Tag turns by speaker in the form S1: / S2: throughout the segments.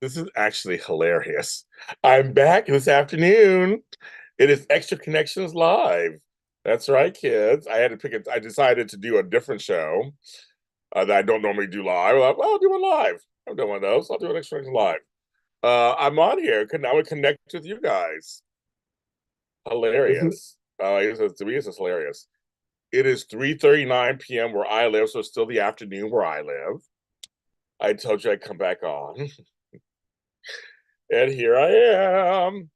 S1: This is actually hilarious. I'm back this afternoon. It is Extra Connections Live. That's right, kids. I had to pick it. I decided to do a different show that I don't normally do live. Well, I'll do it live. I'm doing one of those. I'll do an Extra Connections Live. I'm on here. I would connect with you guys. Hilarious. To me, it's just hilarious. It is 3:39 p.m. where I live, so it's still the afternoon where I live. I told you I'd come back on, and here I am.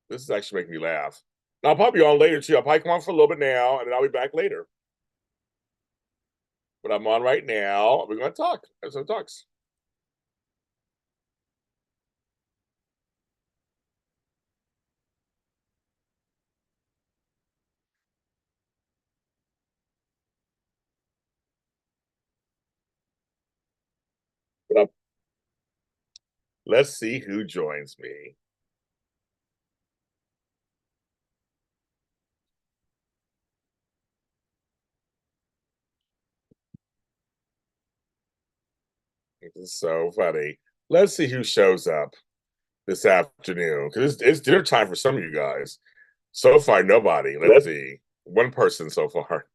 S1: This is actually making me laugh. And I'll probably be on later too. I'll probably come on for a little bit now, and then I'll be back later. But I'm on right now. We're going to talk. Have some talks. But let's see who joins me. This is so funny. Let's see who shows up this afternoon because it's dinner time for some of you guys. So far, nobody. Let's see. One person so far.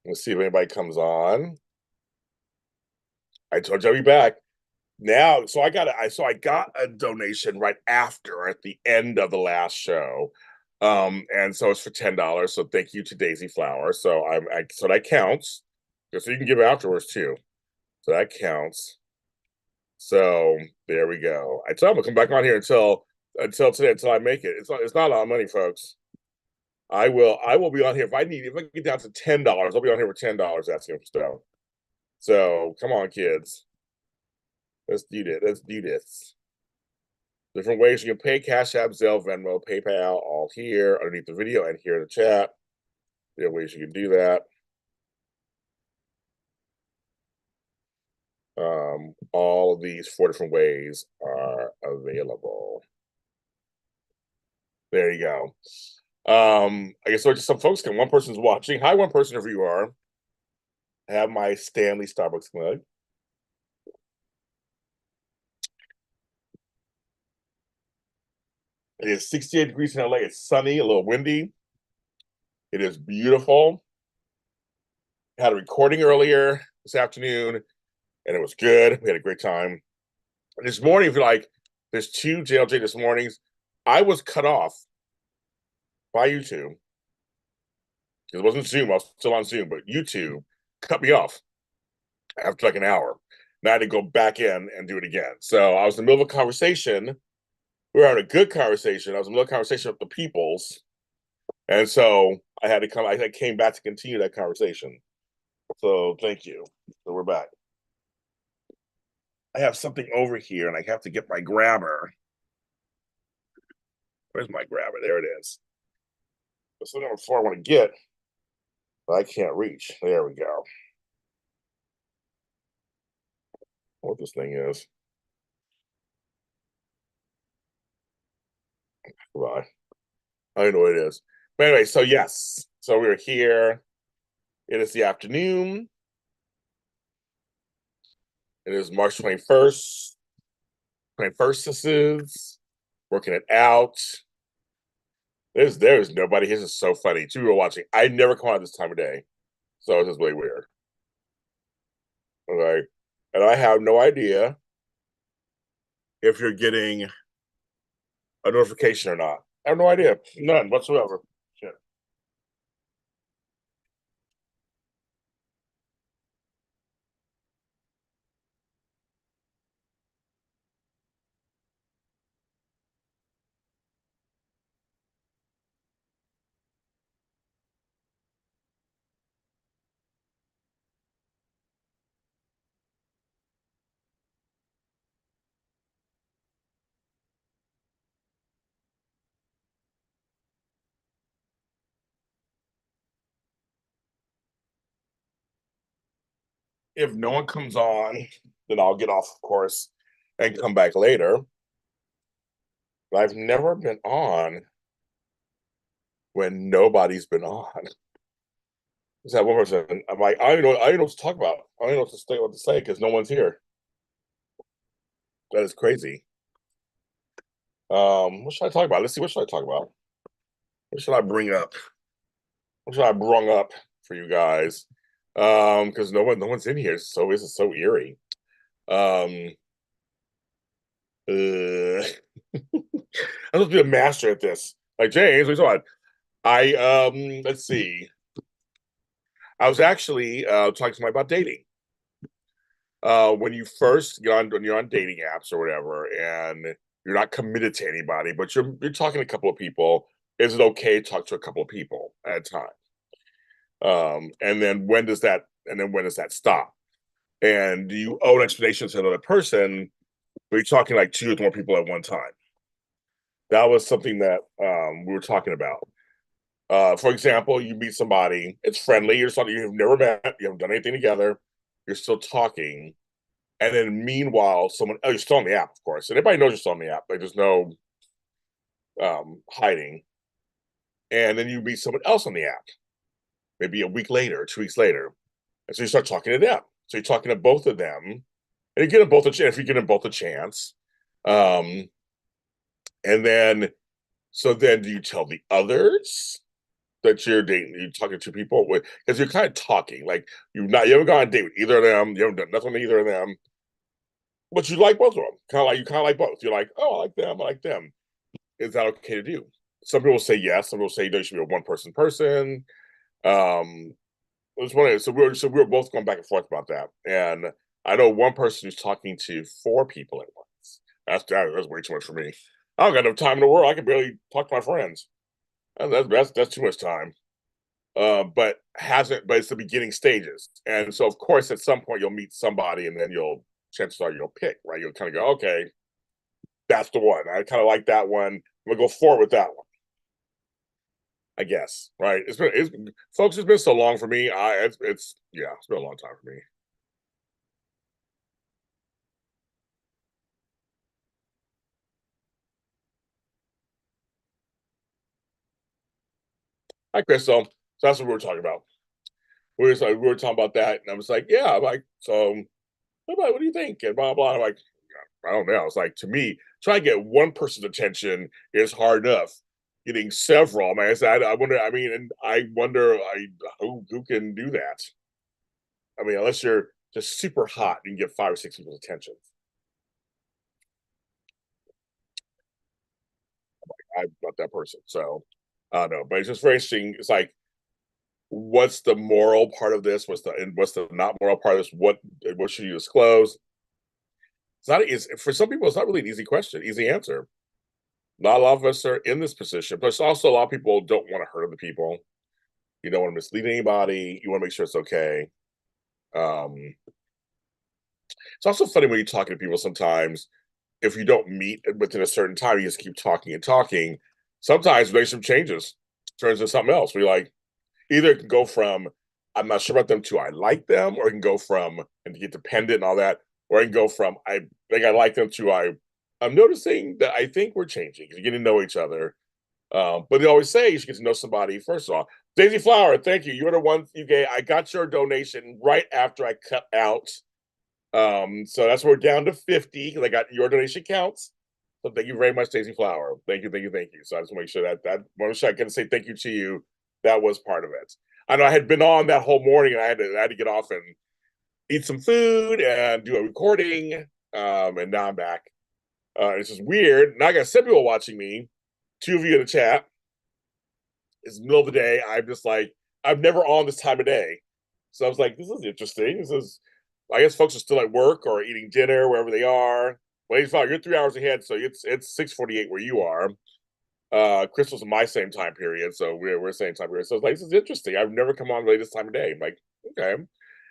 S1: Let's see if anybody comes on. I told you I'll be back. Now I got a donation right after at the end of the last show, and so it's for $10. So thank you to Daisy Flower. So that counts. So you can give afterwards too. So that counts. So there we go. I tell them to come back on here until today until I make it. It's not a lot of money, folks. I will be on here if I get down to $10. I'll be on here for $10 asking for stuff. So come on, kids. Let's do this. Let's do this. Different ways you can pay: Cash App, Zelle, Venmo, PayPal, all here underneath the video and here in the chat. There are ways you can do that. All of these 4 different ways are available. There you go. I guess so. Just some folks can. One person's watching. Hi, one person, if you are. I have my Stanley Starbucks mug. It is 68 degrees in LA. It's sunny, a little windy. It is beautiful. Had a recording earlier this afternoon, and it was good. We had a great time. This morning, if you like, there's 2 JLJ this mornings. I was cut off by YouTube because it wasn't Zoom. I was still on Zoom, but YouTube cut me off after like an hour. And I had to go back in and do it again. So I was in the middle of a conversation. We were having a good conversation. I was in the middle of a conversation with the peoples. And so I had to come, I came back to continue that conversation. So thank you. So we're back. I have something over here and I have to get my grabber. Where's my grabber? There it is. That's the number 4 I want to get, but I can't reach. There we go. What this thing is. Goodbye. I don't know what it is. But anyway, so yes. So we're here. It is the afternoon. It is March 21st. 21st this is. Working it out. There's nobody. This is so funny. 2 people watching. I never come out this time of day. So it's just really weird. Okay. And I have no idea if you're getting a notification or not. I have no idea. None whatsoever. Shit. if no one comes on, then I'll get off, of course, and come back later. But I've never been on when nobody's been on. Is that one person? I'm like, I don't know what to talk about. I don't know what to say because no one's here. That is crazy. What should I talk about? Let's see. What should I talk about? What should I bring up? What should I brung up for you guys? Because no one's in here, so this is so eerie. Um, I'm supposed to be a master at this. Like James, what's on? Let's see. I was actually talking to somebody about dating. When you first get on, when you're on dating apps or whatever, and you're not committed to anybody, but you're talking to a couple of people. Is it okay to talk to a couple of people at a time? And then when does that? And then when does that stop? And do you owe an explanation to another person? But you're talking like two or more people at one time. That was something that we were talking about. For example, you meet somebody, it's friendly, you're somebody you've never met, you haven't done anything together, you're still talking, and then meanwhile, you're still on the app, of course, and everybody knows you're still on the app. Like there's no hiding. And then you meet someone else on the app, maybe a week later, 2 weeks later, and so you start talking to them. So you're talking to both of them, and you give them both a chance. If you give them both a chance, um, and then do you tell the others that you're dating, you're talking to people with, because you're kind of talking like you haven't gone on a date with either of them, you haven't done nothing with either of them, but you like both of them. You kind of like both. You're like, oh, I like them, I like them. Is that okay to do? Some people say yes, some people say no, you should be a one person. Um, I was wondering, so we were both going back and forth about that, and I know one person who's talking to four people at once. That's way too much for me. I don't got enough time in the world. I can barely talk to my friends. That's too much time. But it's the beginning stages. And so of course at some point you'll meet somebody and then chances are you'll pick, right? You'll kind of go, okay, that's the one. I kind of like that one. I'm gonna go forward with that one, I guess. Right. Folks, it's been so long for me. It's been a long time for me. Hi, Crystal. So that's what we were talking about. We were talking about that, and I was like, yeah, I'm like, so what do you think? And blah blah. I'm like, I don't know. It's like to me, trying to get one person's attention is hard enough. Getting several, man. I wonder. I mean, and I wonder, who can do that? I mean, unless you're just super hot, you can get 5 or 6 people's attention. I'm not that person, so I don't know. But it's just very interesting. It's like, what's the moral part of this? What's the not moral part of this? What should you disclose? It's not. It's for some people, it's not really an easy question, easy answer. Not a lot of us are in this position, but it's also a lot of people don't want to hurt other people. You don't want to mislead anybody. You want to make sure it's okay. Um, it's also funny when you're talking to people sometimes, if you don't meet within a certain time, you just keep talking and talking. Sometimes relationship changes, turns into something else. We like either it can go from I'm not sure about them to I like them, or it can go from and get dependent and all that, or it can go from I think I like them to I'm noticing that I think we're changing. You're getting to know each other. But they always say you should get to know somebody first of all. Daisy Flower, thank you. You're the one you gave. I got your donation right after I cut out. So that's why we're down to 50 because I got your donation counts. So thank you very much, Daisy Flower. Thank you, thank you, thank you. So I just want to make sure that one shot I can say thank you to you. That was part of it. I know I had been on that whole morning and I had to get off and eat some food and do a recording. And now I'm back. It's just weird. Now I got 7 people watching me, 2 of you in the chat. It's the middle of the day. I'm just like, I'm never on this time of day. So I was like, this is interesting. I guess folks are still at work or eating dinner, wherever they are. Ladies, you're 3 hours ahead, so it's 6:48 where you are. Crystal's in my same time period, so we're same time period. So it's like, this is interesting. I've never come on really this time of day. I'm like, okay.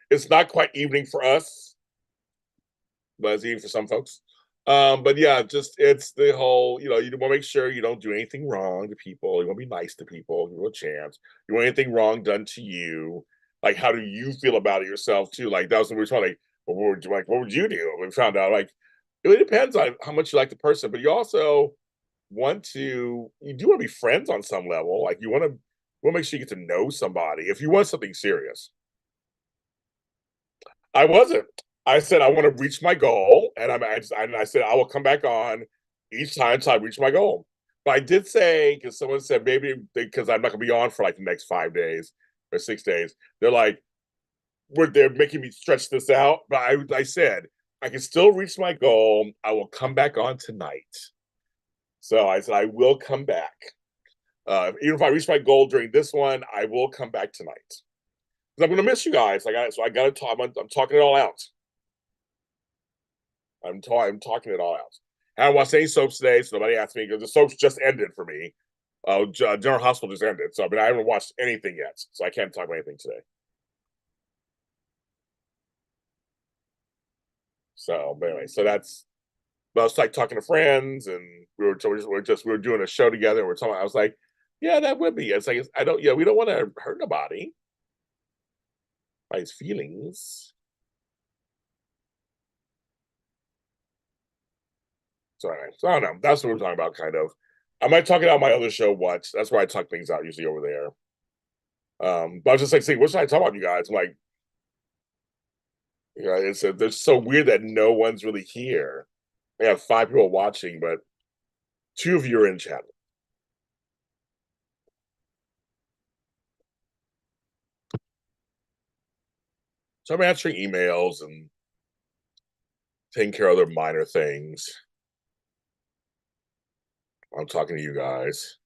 S1: It's not quite evening for us, but it's evening for some folks. But yeah, just it's the whole, you want to make sure you don't do anything wrong to people. You want to be nice to people, give them a chance. You want anything wrong done to you. like how do you feel about it yourself too? Like that was what we were talking like, what would you do? And we found out like it really depends on how much you like the person, but you also you do want to be friends on some level. Like you want to make sure you get to know somebody if you want something serious. I wasn't. I said I want to reach my goal, and I said I will come back on each time until I reach my goal. But I did say because someone said maybe because I'm not gonna be on for like the next 5 days or 6 days. They're like they're making me stretch this out. But I said I can still reach my goal. I will come back on tonight. So I said I will come back. Even if I reach my goal during this one, I will come back tonight. Because I'm gonna miss you guys. I got to talk. I'm talking it all out. I'm talking it all out. I haven't watched any soaps today, so nobody asked me because the soaps just ended for me. General Hospital just ended, so I haven't watched anything yet, so I can't talk about anything today. So, but anyway, so that's. But I was like talking to friends, and we were doing a show together. We're talking. I was like, yeah, that would be. It's like I don't. Yeah, we don't want to hurt nobody by his feelings. So anyway, so I don't know. That's what we're talking about, kind of. I might talk it out my other show. What? That's where I talk things out usually over there. But I was just like saying, what should I talk about, you guys? I'm like, it's so weird that no one's really here. I have 5 people watching, but 2 of you are in chat. So I'm answering emails and taking care of other minor things. I'm talking to you guys.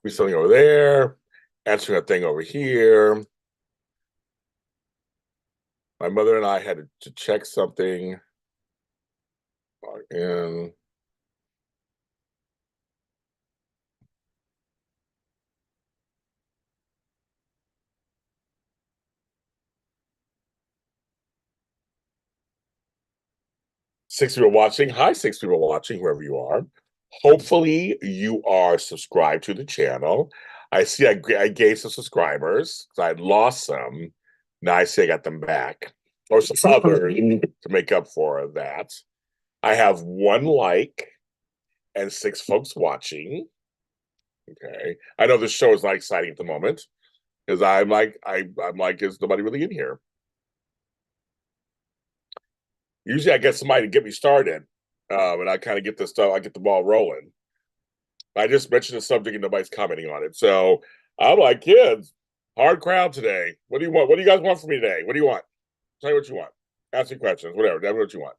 S1: 'Be something over there, answering a thing over here. My mother and I had to check something. And 6 people watching. Hi, 6 people watching, wherever you are. Hopefully, you are subscribed to the channel. I see I gave some subscribers because I had lost some. Now I see I got them back, or some others to make up for that. I have 1 like and 6 folks watching. Okay, I know this show is not exciting at the moment because I'm like, is nobody really in here? Usually, I get somebody to get me started, and I kind of get this stuff. I get the ball rolling. I just mentioned the subject and nobody's commenting on it. So I'm like, kids, hard crowd today. What do you want? What do you guys want from me today? What do you want? Tell me what you want. Ask me questions, whatever. Tell me what you want.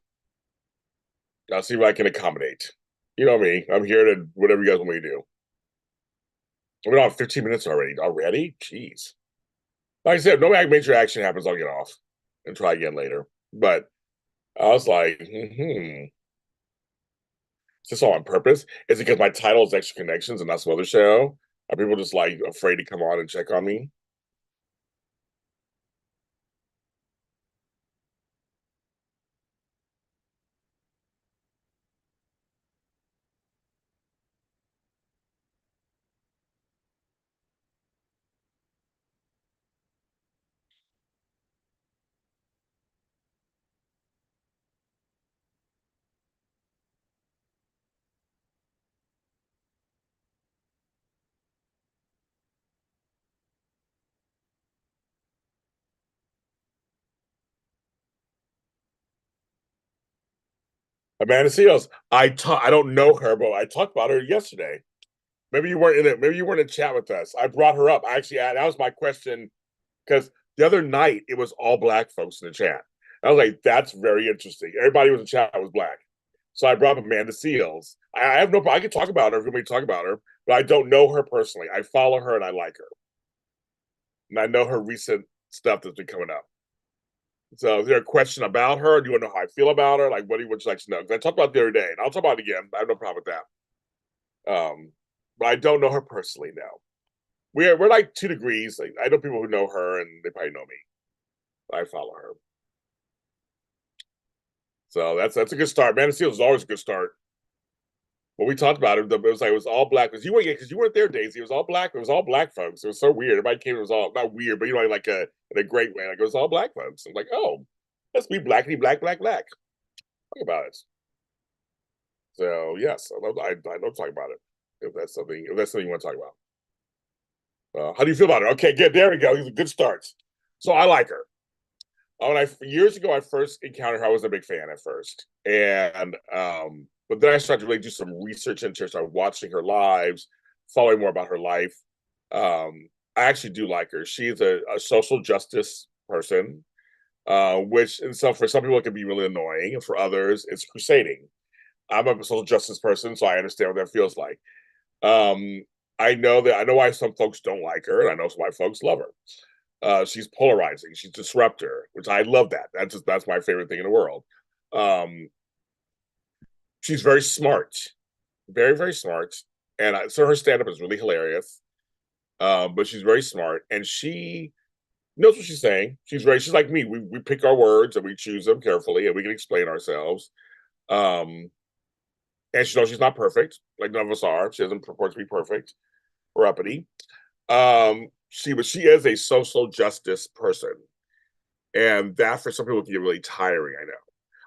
S1: I'll see if I can accommodate. You know me. I'm here to whatever you guys want me to do. We're on 15 minutes already. Already? Jeez. Like I said, if no major action happens, I'll get off and try again later. But I was like, is this all on purpose? Is it because my title is Extra Connections and not some other show? Are people just like afraid to come on and check on me? Amanda Seals. I don't know her, but I talked about her yesterday. Maybe you weren't in it. Maybe you weren't in chat with us. I brought her up. That was my question because the other night it was all black folks in the chat. I was like, that's very interesting. Everybody was in chat was black. So I brought up Amanda Seals. I have no. I can talk about her if you want me to talk about her, but I don't know her personally. I follow her and I like her, and I know her recent stuff that's been coming up. So, is there a question about her? Do you want to know how I feel about her? Like, what do you would you like to know? Because I talked about it the other day, and I'll talk about it again. I have no problem with that. But I don't know her personally now. We're like 2 degrees. Like, I know people who know her, and they probably know me. I follow her, so that's a good start. Man of Steel is always a good start. When we talked about it, it was all black because you weren't there, Daisy. It was all black. It was all black folks. It was so weird. Everybody came. It was all not weird, but like in a great way. Like it was all black folks. I'm like, oh, let's be blackity black black black. Talk about it. So yes, I love talking about it. If that's something you want to talk about. How do you feel about it? Okay, good. There we go. These are good starts. So I like her. When years ago I first encountered her, I wasn't a big fan at first, and but then I started to really do some research into her, started watching her lives, following more about her life. I actually do like her. She's a social justice person, which for some people it can be really annoying, and for others it's crusading. I'm a social justice person, so I understand what that feels like. Um, I know why some folks don't like her, and I know why folks love her. She's polarizing. She's disruptor, which I love that. That's my favorite thing in the world. Um, she's very smart, very very smart, and so her stand up is really hilarious. But she's very smart, and she knows what she's saying. She's like me. We pick our words and we choose them carefully, and we can explain ourselves. Um, and she knows she's not perfect, like none of us are. She doesn't purport to be perfect or uppity. She is a social justice person, and that for some people can get really tiring. I know.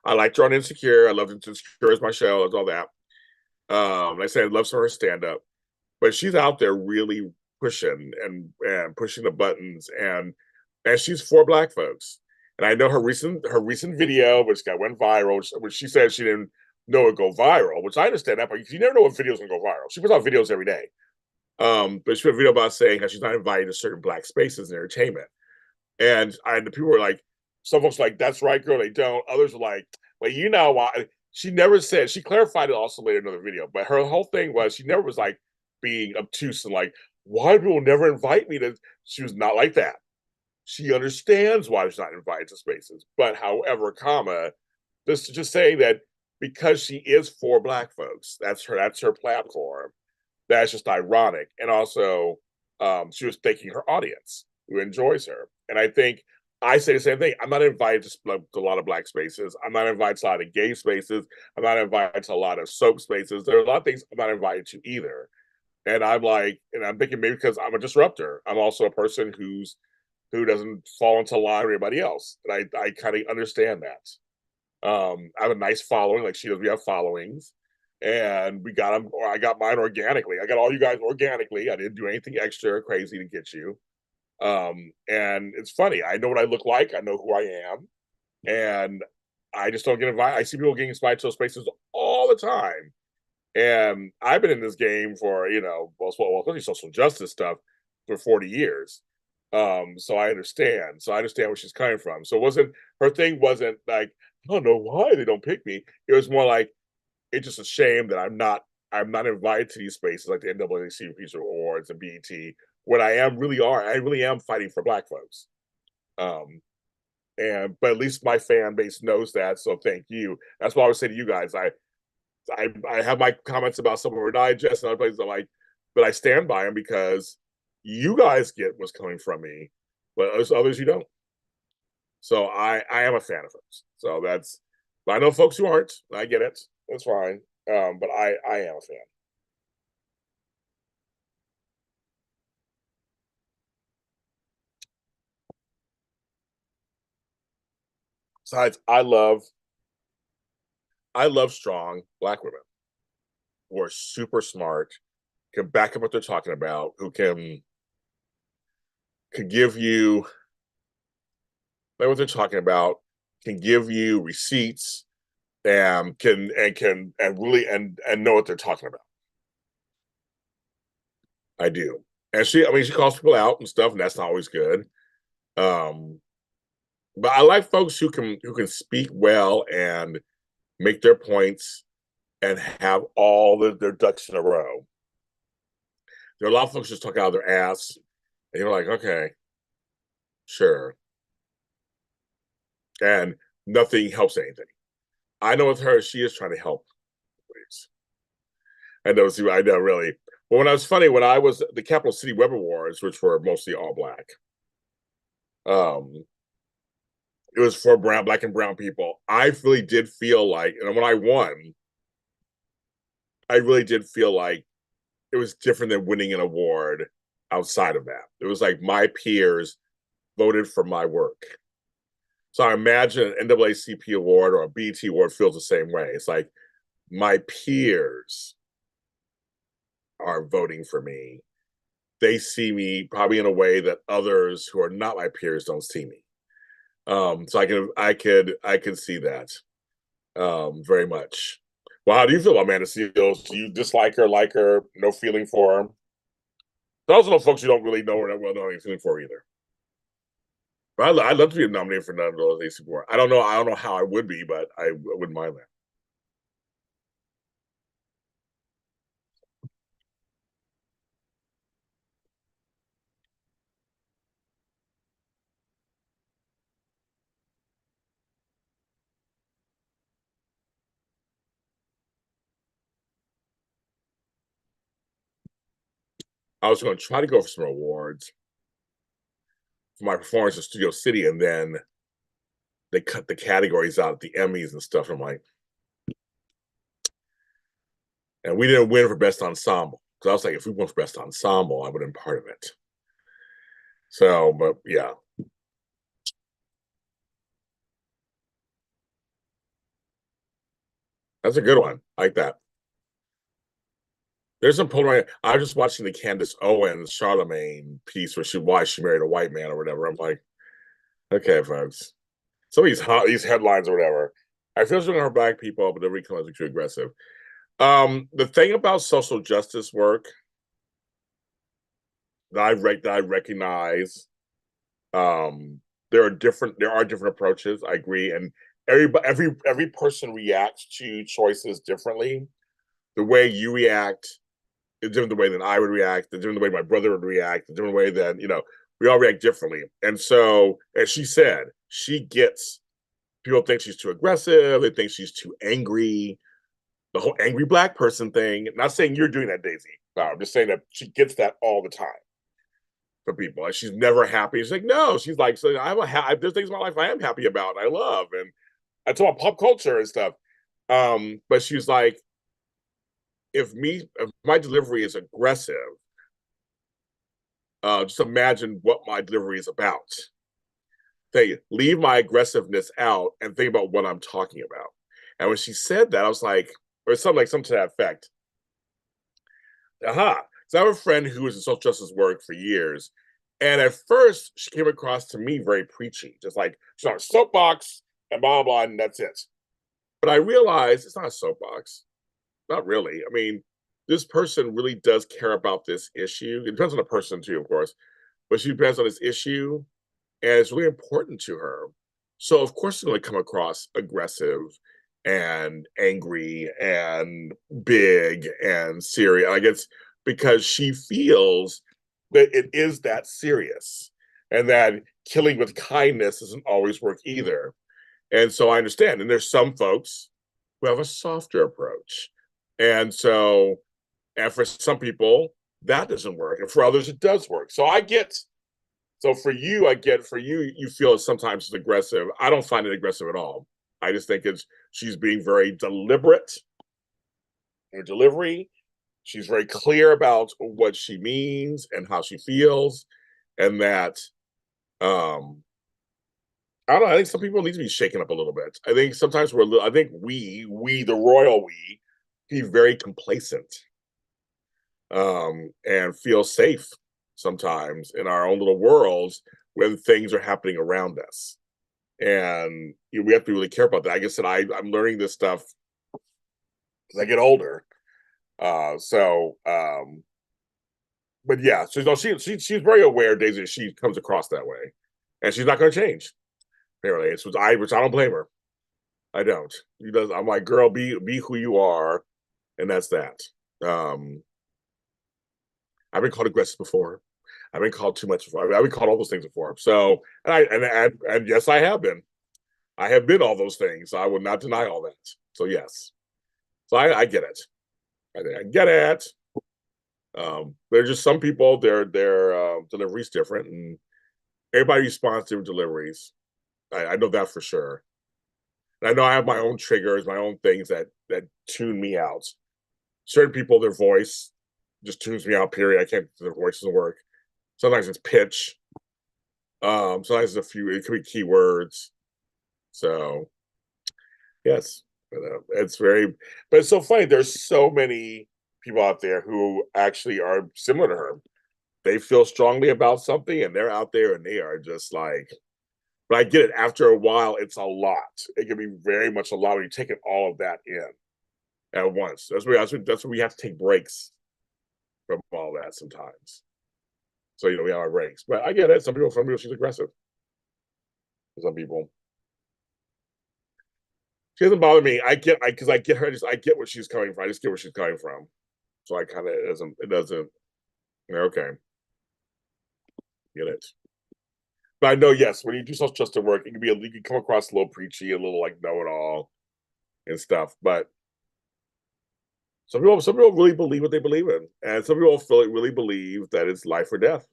S1: I liked her on Insecure. I loved Insecure as my show. I loved all that. Like I said, I love some of her stand up, but she's out there really pushing and pushing the buttons, and she's for black folks. And I know her recent video, which went viral, which she said she didn't know it would go viral, which I understand that, but you never know what videos gonna go viral. She puts out videos every day. But she put a video about saying how she's not invited to certain black spaces in entertainment. And the people were like, some folks were like, that's right, girl, they don't. Others were like, well, you know why? She never said, she clarified it also later in another video, but her whole thing was she never was like being obtuse and like, why do people never invite me to? She was not like that. She understands why she's not invited to spaces. But however, this is just saying that because she is for black folks, that's her platform. That's just ironic. And also, she was thanking her audience who enjoys her. And I think I say the same thing. I'm not invited to a lot of black spaces. I'm not invited to a lot of gay spaces. I'm not invited to a lot of soap spaces. There are a lot of things I'm not invited to either. And I'm thinking maybe because I'm a disruptor. I'm also a person who doesn't fall into line with everybody else. And I kind of understand that. I have a nice following, like she does. We have followings, and we got them. Or I got mine organically. I got all you guys organically. I didn't do anything extra crazy to get you. And it's funny. I know what I look like. I know who I am, and I just don't get invited. I see people getting invited to those spaces all the time, and I've been in this game for especially social justice stuff for 40 years. So I understand. So I understand where she's coming from. So her thing wasn't like, I don't know why they don't pick me. It was more like it's just a shame that I'm not invited to these spaces like the NAACP Awards and BET, when I really am fighting for black folks. Um, but at least my fan base knows that. So thank you. That's why I would say to you guys, I have my comments about some of our digest and other places but I stand by them because you guys get what's coming from me, but others you don't. So I am a fan of hers. But I know folks who aren't. I get it. That's fine. But I am a fan. Besides, I love strong black women who are super smart, can back up what they're talking about, who can give you like what they're talking about, can give you receipts, and really and know what they're talking about. I do. And I mean, she calls people out and stuff, and that's not always good. Um, but I like folks who can speak well and make their points and have all their ducks in a row. There are a lot of folks just talk out of their ass, and you're like, okay, sure, and nothing helps anything. I know with her, she is trying to help. I know, I know, really. But when I was funny, when I was the Capital City Web Awards, which were mostly all black, um, it was for black and brown people. I really did feel like, and when I won, I really did feel like it was different than winning an award outside of that. It was like my peers voted for my work. So I imagine an NAACP award or a BET award feels the same way. It's like my peers are voting for me. They see me probably in a way that others who are not my peers don't see me. So I could see that very much. Well, how do you feel about Amanda Seals? Do you dislike her, like her, no feeling for her? Those are the folks you don't really know or that well know any feeling for either. But I'd love to be nominated for none of those AC four. I don't know. I don't know how I would be, but I wouldn't mind that. I was going to try to go for some awards for my performance in Studio City, and then they cut the categories out, the Emmys and stuff. I'm like, and we didn't win for best ensemble. So I was like, if we won for best ensemble, I would have been part of it. So, but yeah, that's a good one. I like that. There's some polarizing. I was just watching the Candace Owens Charlemagne piece why she married a white man or whatever. I'm like, okay, folks. Some of these headlines or whatever. I feel something for black people, but they're becoming too aggressive. The thing about social justice work that I recognize, there are different approaches. I agree, and every person reacts to choices differently. The way you react is different the way that I would react, the different the way my brother would react, the different way that we all react differently. And so, as she said, she gets people think she's too aggressive, they think she's too angry, the whole angry black person thing. Not saying you're doing that, Daisy. No, I'm just saying that she gets that all the time for people. And she's never happy. She's like, no, she's like, so there's things in my life I am happy about, I love, and I talk about pop culture and stuff. But she's like, if my delivery is aggressive, just imagine what my delivery is about. They leave my aggressiveness out and think about what I'm talking about. And when she said that, I was like, or something to that effect. Aha. So I have a friend who was in social justice work for years. And at first, she came across to me very preachy, just like she's on a soapbox and blah, blah, and that's it. But I realized it's not a soapbox. Not really. I mean, this person really does care about this issue. It depends on the person, too, of course. But she depends on this issue, and it's really important to her. So, of course, it's going to come across aggressive and angry and big and serious. I guess because she feels that it is that serious and that killing with kindness doesn't always work either. And so I understand. And there's some folks who have a softer approach. And so, and for some people, that doesn't work. And for others, it does work. So for you, you feel sometimes it's aggressive. I don't find it aggressive at all. I just think she's being very deliberate in her delivery. She's very clear about what she means and how she feels, and that I don't know. I think some people need to be shaken up a little bit. I think sometimes I think the royal we, be very complacent, and feel safe sometimes in our own little worlds when things are happening around us. And we have to really care about that. Like I said, I'm learning this stuff as I get older. But yeah, so she's very aware, Daisy. She comes across that way, and she's not going to change. Apparently, which I don't blame her. I don't. He does. I'm like, girl, be who you are, and that's that. Um, I've been called aggressive before. I've been called too much before. I've been called all those things before. So, and yes, I have been. I have been all those things. I would not deny all that. So yes. So I get it. I get it. There's just some people their delivery's different, and everybody responds to deliveries. I know that for sure. And I know I have my own triggers, my own things that tune me out. Certain people, their voice just tunes me out. Period. I can't. Their voice doesn't work. Sometimes it's pitch. Sometimes it's a few. It could be keywords. So yes, it's very. But it's so funny. There's so many people out there who actually are similar to her. They feel strongly about something, and they're out there, and they are just like. But I get it. After a while, it's a lot. It can be very much a lot when you're taking all of that in at once. That's where we have to take breaks from all that sometimes. So we have our breaks. But I get it. Some people, she's aggressive. Some people, she doesn't bother me. Because I get her. I get where she's coming from. I just get where she's coming from. So I kind of it doesn't. Okay, get it. But I know, yes, when you do self justice work, you can come across a little preachy, a little like know it all and stuff. But some people really believe what they believe in, and some people really believe that it's life or death.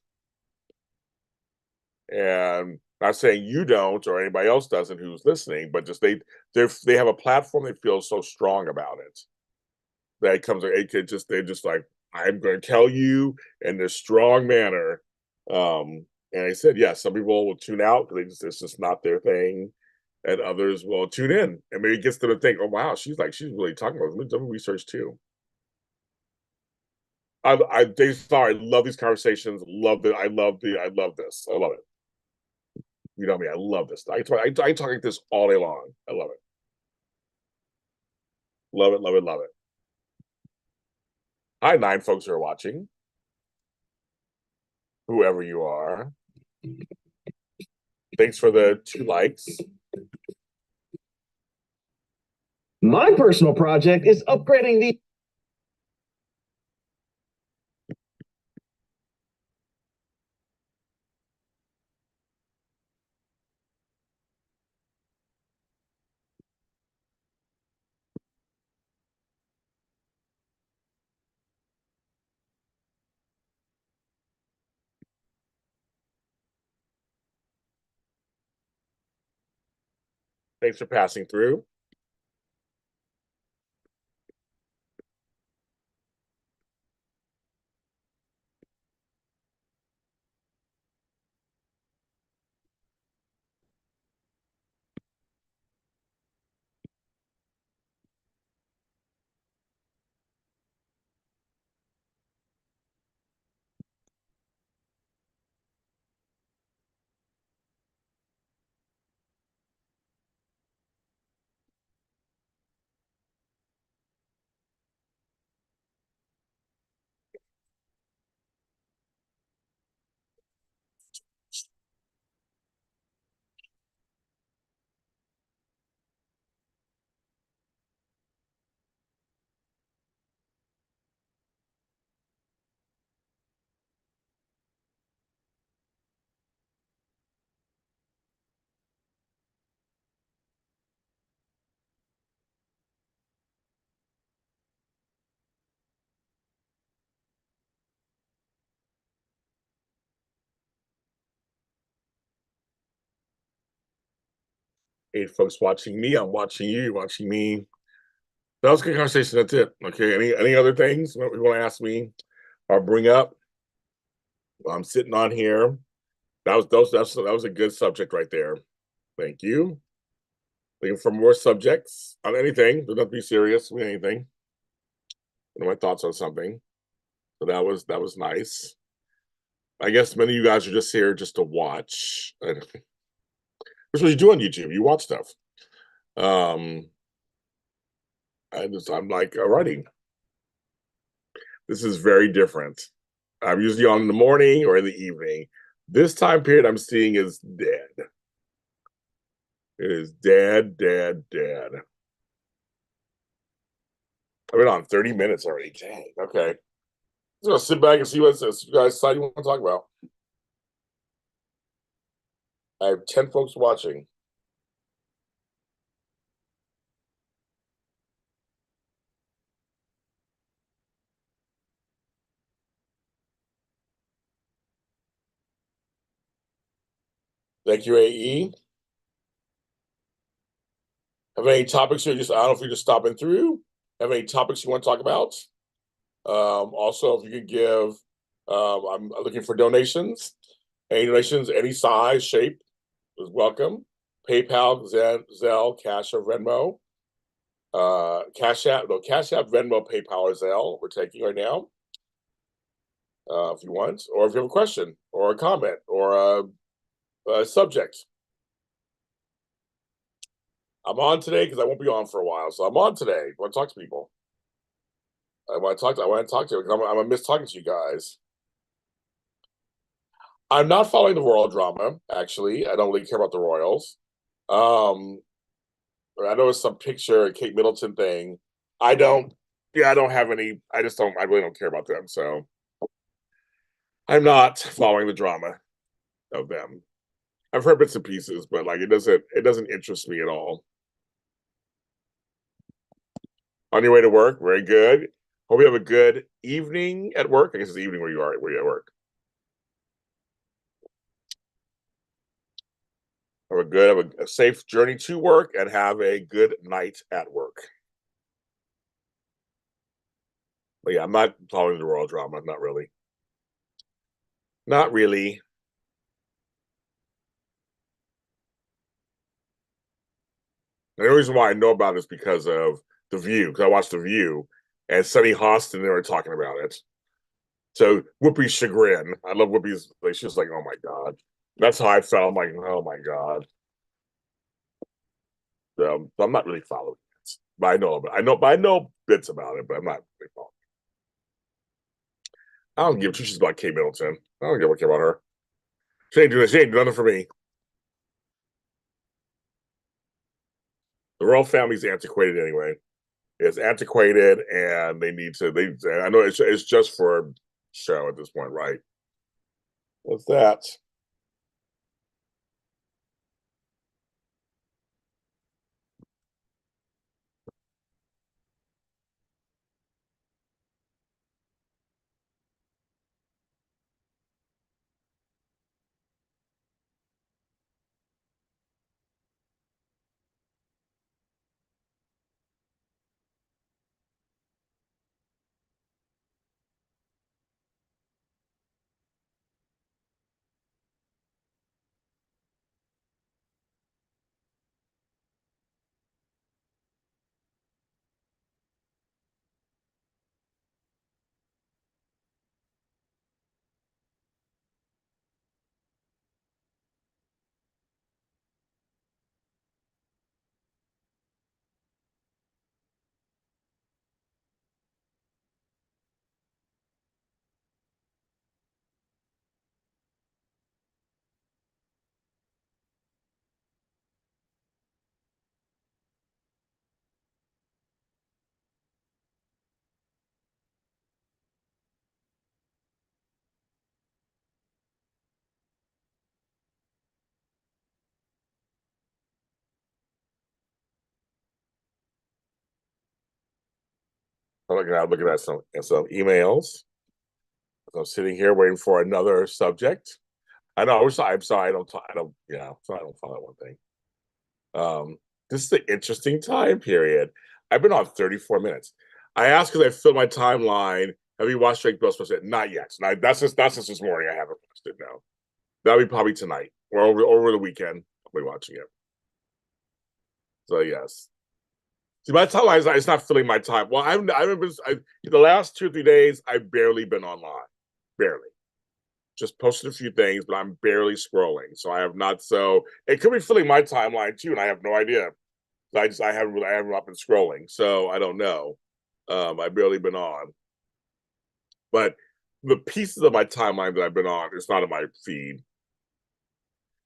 S1: And not saying you don't or anybody else doesn't who's listening, but just they have a platform they feel so strong about it that it could just they're just like I'm going to tell you in this strong manner. And I said, yes, some people will tune out because it's just not their thing, and others will tune in, and maybe it gets them to think, oh wow, she's really talking about. Let me do research too. I love these conversations. Love it. I love this. I love it. You know me. I love this. I talk like this all day long. I love it. Love it. Love it. Love it. Hi, 9 folks who are watching. Whoever you are. Thanks for the 2 likes.
S2: My personal project is upgrading the.
S1: Thanks for passing through. Eight folks watching me. I'm watching you. Watching me. That was a good conversation. That's it. Okay. Any other things you want to ask me or bring up? Well, I'm sitting on here. That was a good subject right there. Thank you. Looking for more subjects on anything. Doesn't have to be serious with anything. My thoughts on something. So that was nice. I guess many of you guys are just here just to watch. That's what you do on YouTube. You watch stuff. Um, I'm like, alrighty, this is very different. I'm usually on in the morning or in the evening. This time period I'm seeing is dead. It is dead, dead, dead. I've been on 30 minutes already. Dang. Okay. I'm just gonna sit back and see what you guys decide you want to talk about. I have 10 folks watching. Thank you, AE. Have any topics here? Just I don't know if you're just stopping through. Have any topics you want to talk about? Also, if you could give, I'm looking for donations. Any donations, any size, shape is welcome. PayPal, Zelle, Cash, or Venmo. CashAPP, Venmo, PayPal, or Zelle. We're taking right now. If you want, or if you have a question or a comment or a subject. I'm on today because I won't be on for a while, so I'm on today. I want to talk to people. I want to talk to you because I'm gonna miss talking to you guys. I'm not following the royal drama. Actually, I don't really care about the royals. Um, I know it's some picture, Kate Middleton thing. I don't. Yeah, I don't have any. I just don't. I really don't care about them. So I'm not following the drama of them. I've heard bits and pieces, but like it doesn't interest me at all. On your way to work, very good. Hope you have a good evening at work. I guess it's evening where you are, where you at work. Have a safe journey to work and have a good night at work. But yeah, I'm not following the royal drama. Not really. Not really. The only reason why I know about it is because of The View, because I watched The View and Sunny Hostin, they were talking about it. So Whoopi's chagrin. I love Whoopi's, like, she's like, oh my God. That's how I felt. I'm like, oh my God. So I'm not really following it. But I know about but I know bits about it, but I'm not really following. I don't give two shits about Kate Middleton. I don't give a care about her. She ain't doing nothing for me. The royal family's antiquated anyway. It's antiquated, and they need to. They I know it's just for show at this point, right? What's that? I'm looking at some emails. I'm sitting here waiting for another subject. I know. I'm sorry. I don't. Yeah. So I don't follow one thing. This is an interesting time period. I've been on 34 minutes. I asked because I filled my timeline. Have you watched Drake Bell special? Not yet. That's just this morning. I haven't watched it. No, that'll be probably tonight or over the weekend. I'll be watching it. So yes. See, my timeline is it's not filling my time. Well, I haven't been. The last 2 or 3 days, I've barely been online. Barely. Just posted a few things, but I'm barely scrolling. So I have not. So it could be filling my timeline too, and I have no idea. I haven't not been scrolling, so I don't know. I've barely been on, but the pieces of my timeline that I've been on is not in my feed.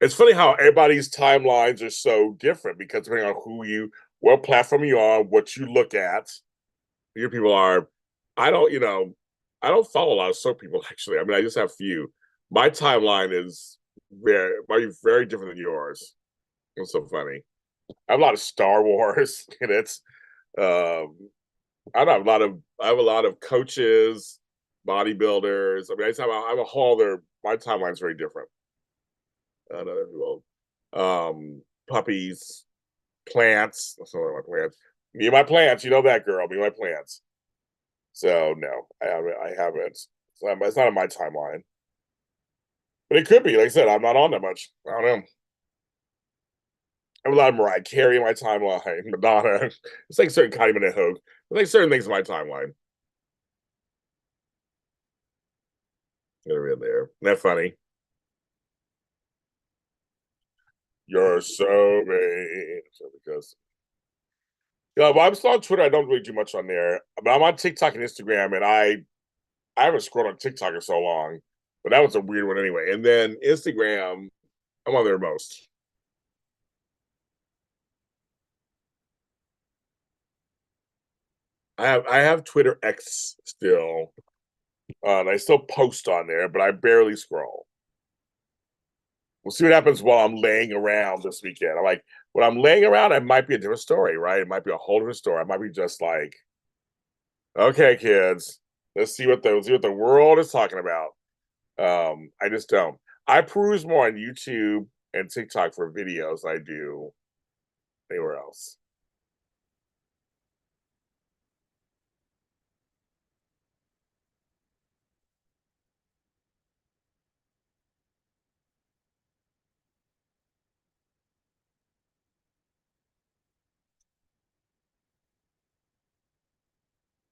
S1: It's funny how everybody's timelines are so different because depending on what platform you're on, what you look at, your people are. I don't, I don't follow a lot of soap people actually. I mean, I just have few. My timeline is might be very different than yours. It's so funny. I have a lot of Star Wars in it. Um, I have a lot of coaches, bodybuilders. I mean, I have a whole other. My timeline's very different. Another people, puppies, plants. Some of my plants. Me and my plants. You know that girl. Me and my plants. So no, I haven't. I haven't. It's not on my timeline, but it could be. Like I said, I'm not on that much. I don't know. I have a lot of Mariah Carey in my timeline, Madonna. It's like certain Kylie Minogue. It's like certain things in my timeline that are in there. Isn't that funny? You're so mean. So because but I'm still on Twitter. I don't really do much on there, but I'm on TikTok and Instagram, and I haven't scrolled on TikTok in so long. But that was a weird one anyway. And then Instagram, I'm on there most. I have Twitter X still, and I still post on there, but I barely scroll. We'll see what happens while I'm laying around this weekend. I'm like, when I'm laying around, it might be a different story, right? It might be a whole different story. I might be just like, okay, kids, let's see what the world is talking about. I just don't. I peruse more on YouTube and TikTok for videos than I do anywhere else.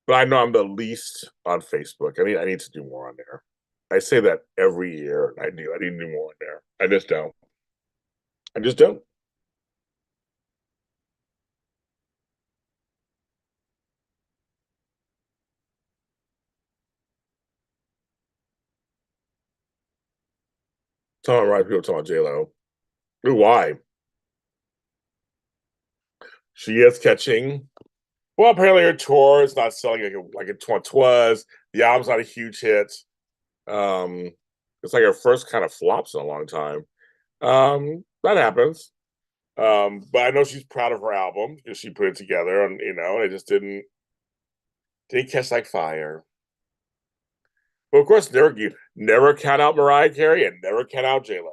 S1: But I know I'm the least on Facebook. I need to do more on there. I say that every year. I do. I need to do more on there. I just don't. I just don't. Talking right people talking about JLo. Why? She is catching. Well, apparently her tour is not selling like it once was. The album's not a huge hit. Um, it's like her first kind of flops in a long time. That happens. But I know she's proud of her album because she put it together, and it just didn't catch like fire. But of course, never count out Mariah Carey and never count out J Lo.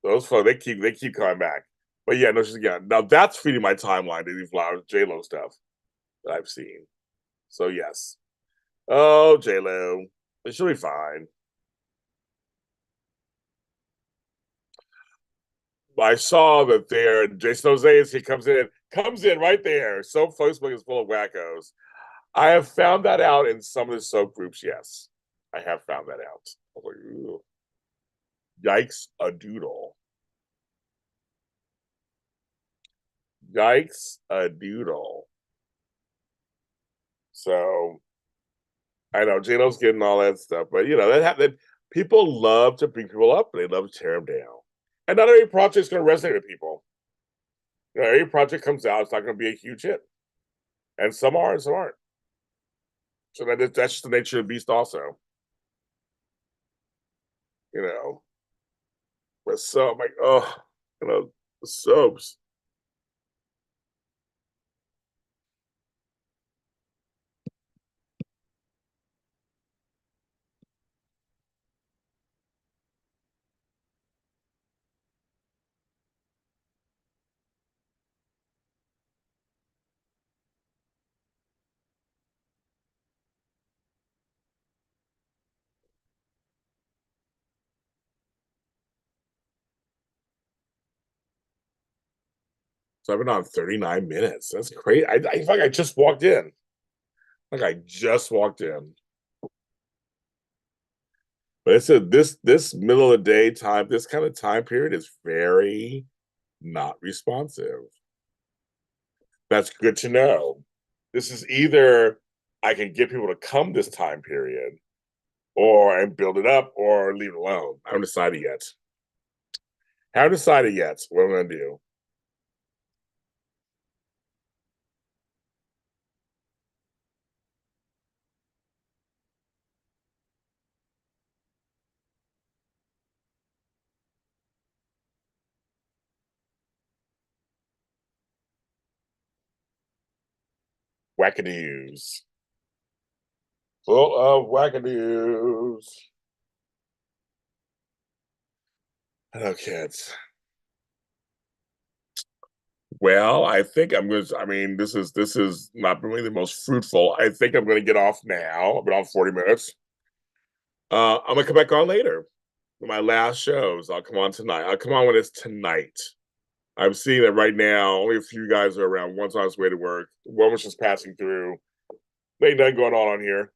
S1: Those folks they keep coming back. But yeah, no, she's again. Now that's feeding my timeline to these flowers J Lo stuff that I've seen. So yes. Oh, J Lo, it should be fine. I saw that there, Jason Jose, he comes in right there. So Facebook is full of wackos. I have found that out in some of the soap groups. Yes, I have found that out. I was like, ooh, yikes, a doodle. Yikes, a doodle. So I know J-Lo's getting all that stuff, but that people love to bring people up, and they love to tear them down. And not every project is going to resonate with people. Every project comes out, it's not going to be a huge hit, and some are, and some aren't. So that's just the nature of the beast, also. You know, but so I'm like, oh, the soaps. So I've been on 39 minutes. That's crazy. I feel like I just walked in. Like I just walked in. But it said this middle of the day time, this kind of time period is very not responsive. That's good to know. This is either I can get people to come this time period, or and build it up, or leave it alone. I haven't decided yet. Haven't decided yet what I'm gonna do. Wackadoos. Full of wackadoos. Hello, kids. Well, I think I'm going to, I mean, this is not really the most fruitful. I think I'm going to get off now. I've been on 40 minutes. I'm gonna come back on later. My last shows. I'll come on tonight. I'll come on when it's tonight. I'm seeing that right now. Only a few guys are around. One's on his way to work. One was just passing through. Ain't nothing going on here.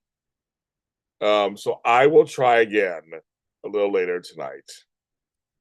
S1: So I will try again a little later tonight.